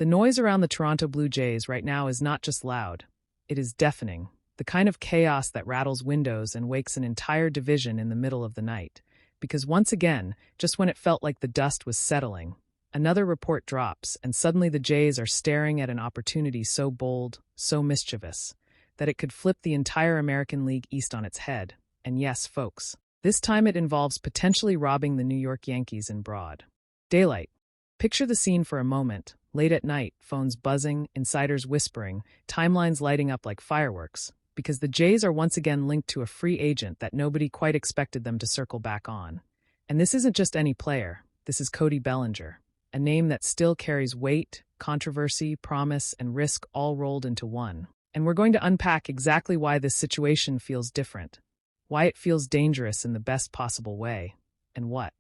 The noise around the Toronto Blue Jays right now is not just loud, it is deafening, the kind of chaos that rattles windows and wakes an entire division in the middle of the night. Because once again, just when it felt like the dust was settling, another report drops, and suddenly the Jays are staring at an opportunity so bold, so mischievous, that it could flip the entire American League East on its head. And yes, folks, this time it involves potentially robbing the New York Yankees in broad daylight. Picture the scene for a moment. Late at night, phones buzzing, insiders whispering, timelines lighting up like fireworks, because the Jays are once again linked to a free agent that nobody quite expected them to circle back on. And this isn't just any player, this is Cody Bellinger, a name that still carries weight, controversy, promise, and risk all rolled into one. And we're going to unpack exactly why this situation feels different, why it feels dangerous in the best possible way, and what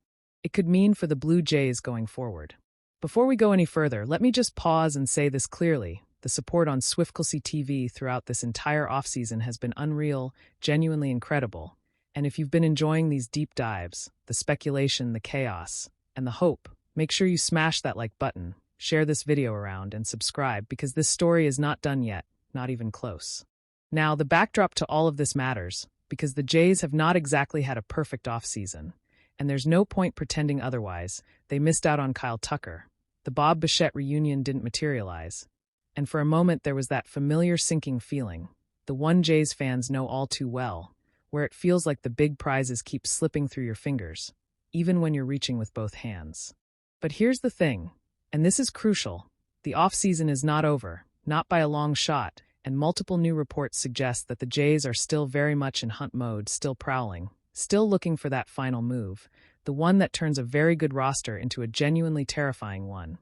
it could mean for the Blue Jays going forward. Before we go any further, let me just pause and say this clearly. The support on Swiftculsy TV throughout this entire offseason has been unreal, genuinely incredible. And if you've been enjoying these deep dives, the speculation, the chaos, and the hope, make sure you smash that like button, share this video around, and subscribe, because this story is not done yet, not even close. Now, the backdrop to all of this matters, because the Jays have not exactly had a perfect offseason. And there's no point pretending otherwise. They missed out on Kyle Tucker. The Bob Bichette reunion didn't materialize. And for a moment there was that familiar sinking feeling, the one Jays fans know all too well, where it feels like the big prizes keep slipping through your fingers, even when you're reaching with both hands. But here's the thing, and this is crucial, the offseason is not over, not by a long shot, and multiple new reports suggest that the Jays are still very much in hunt mode, still prowling, still looking for that final move, the one that turns a very good roster into a genuinely terrifying one.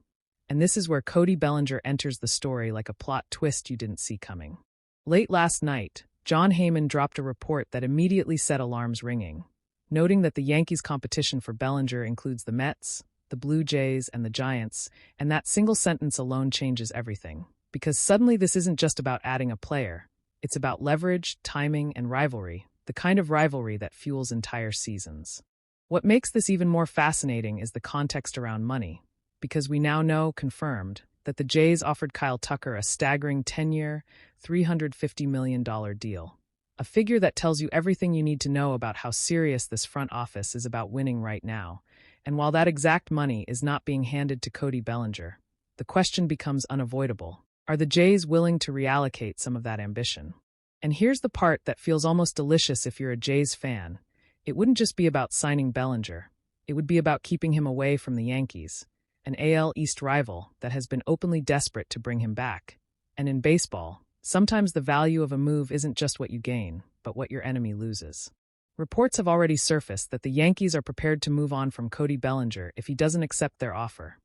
And this is where Cody Bellinger enters the story like a plot twist you didn't see coming. Late last night, Jon Heyman dropped a report that immediately set alarms ringing, noting that the Yankees' competition for Bellinger includes the Mets, the Blue Jays, and the Giants, and that single sentence alone changes everything. Because suddenly this isn't just about adding a player, it's about leverage, timing, and rivalry, the kind of rivalry that fuels entire seasons. What makes this even more fascinating is the context around money, because we now know, confirmed, that the Jays offered Kyle Tucker a staggering 10-year, $350 million deal. A figure that tells you everything you need to know about how serious this front office is about winning right now. And while that exact money is not being handed to Cody Bellinger, the question becomes unavoidable. Are the Jays willing to reallocate some of that ambition? And here's the part that feels almost delicious if you're a Jays fan. It wouldn't just be about signing Bellinger. It would be about keeping him away from the Yankees, an AL East rival that has been openly desperate to bring him back. And in baseball, sometimes the value of a move isn't just what you gain, but what your enemy loses. Reports have already surfaced that the Yankees are prepared to move on from Cody Bellinger if he doesn't accept their offer,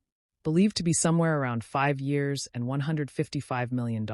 believed to be somewhere around 5 years and $155 million,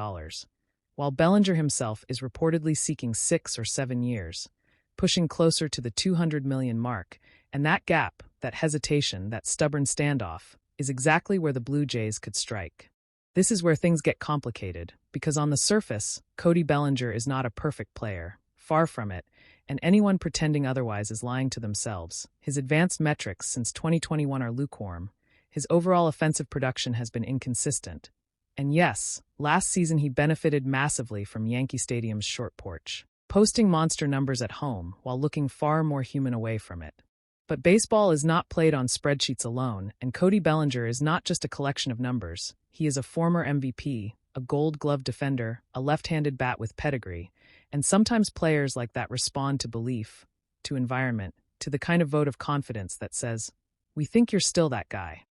while Bellinger himself is reportedly seeking 6 or 7 years, pushing closer to the $200 million mark. And that gap, that hesitation, that stubborn standoff, is exactly where the Blue Jays could strike. This is where things get complicated, because on the surface, Cody Bellinger is not a perfect player, far from it, and anyone pretending otherwise is lying to themselves. His advanced metrics since 2021 are lukewarm. His overall offensive production has been inconsistent. And yes, last season he benefited massively from Yankee Stadium's short porch, posting monster numbers at home while looking far more human away from it. But baseball is not played on spreadsheets alone, and Cody Bellinger is not just a collection of numbers. He is a former MVP, a Gold Glove defender, a left-handed bat with pedigree, and sometimes players like that respond to belief, to environment, to the kind of vote of confidence that says, "We think you're still that guy."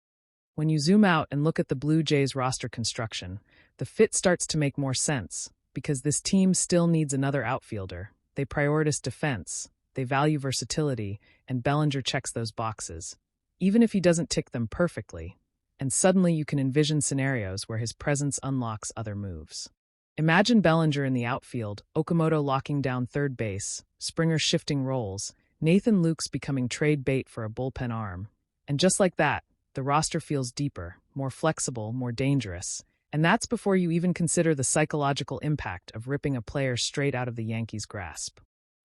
When you zoom out and look at the Blue Jays roster construction, the fit starts to make more sense, because this team still needs another outfielder. They prioritize defense, they value versatility, and Bellinger checks those boxes, even if he doesn't tick them perfectly. And suddenly you can envision scenarios where his presence unlocks other moves. Imagine Bellinger in the outfield, Okamoto locking down third base, Springer shifting roles, Nathan Lukes becoming trade bait for a bullpen arm. And just like that, the roster feels deeper, more flexible, more dangerous. And that's before you even consider the psychological impact of ripping a player straight out of the Yankees' grasp.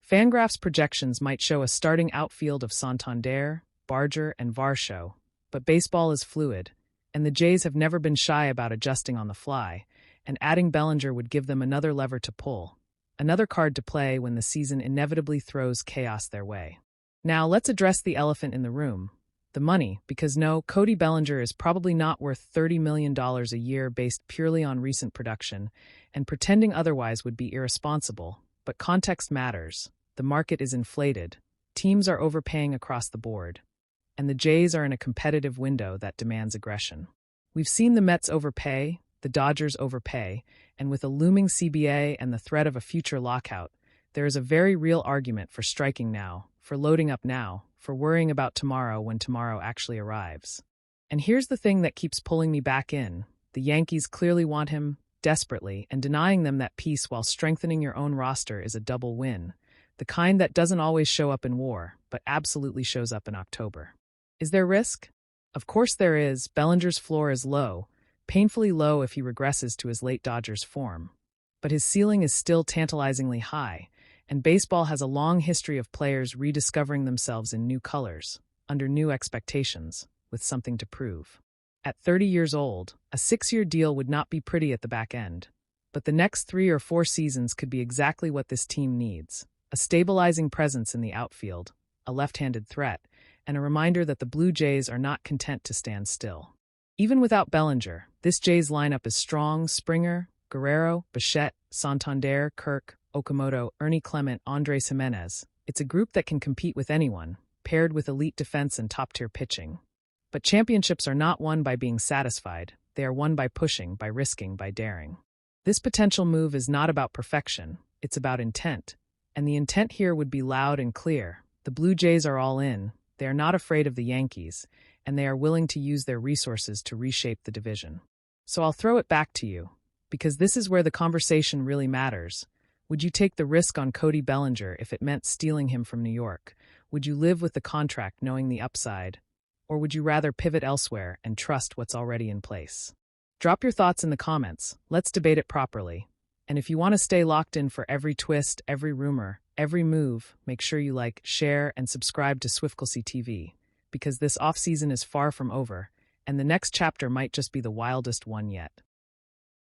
Fangraphs projections might show a starting outfield of Santander, Barger, and Varsho, but baseball is fluid, and the Jays have never been shy about adjusting on the fly, and adding Bellinger would give them another lever to pull, another card to play when the season inevitably throws chaos their way. Now, let's address the elephant in the room, the money, because no, Cody Bellinger is probably not worth $30 million a year based purely on recent production, and pretending otherwise would be irresponsible. But context matters. The market is inflated. Teams are overpaying across the board. And the Jays are in a competitive window that demands aggression. We've seen the Mets overpay, the Dodgers overpay, and with a looming CBA and the threat of a future lockout, there is a very real argument for striking now, for loading up now, for worrying about tomorrow when tomorrow actually arrives. And here's the thing that keeps pulling me back in. The Yankees clearly want him, desperately, and denying them that piece while strengthening your own roster is a double win, the kind that doesn't always show up in WAR, but absolutely shows up in October. Is there risk? Of course there is. Bellinger's floor is low, painfully low if he regresses to his late Dodgers form. But his ceiling is still tantalizingly high, and baseball has a long history of players rediscovering themselves in new colors, under new expectations, with something to prove. At 30 years old, a 6-year deal would not be pretty at the back end, but the next 3 or 4 seasons could be exactly what this team needs: a stabilizing presence in the outfield, a left-handed threat, and a reminder that the Blue Jays are not content to stand still. Even without Bellinger, this Jays lineup is strong: Springer, Guerrero, Bichette, Santander, Kirk, Okamoto, Ernie Clement, Andres Jimenez. It's a group that can compete with anyone, paired with elite defense and top-tier pitching. But championships are not won by being satisfied. They are won by pushing, by risking, by daring. This potential move is not about perfection. It's about intent. And the intent here would be loud and clear. The Blue Jays are all in. They are not afraid of the Yankees, and they are willing to use their resources to reshape the division. So I'll throw it back to you, because this is where the conversation really matters. Would you take the risk on Cody Bellinger if it meant stealing him from New York? Would you live with the contract knowing the upside? Or would you rather pivot elsewhere and trust what's already in place? Drop your thoughts in the comments. Let's debate it properly. And if you want to stay locked in for every twist, every rumor, every move, make sure you like, share, and subscribe to Swiftculsy TV, because this off-season is far from over, and the next chapter might just be the wildest one yet.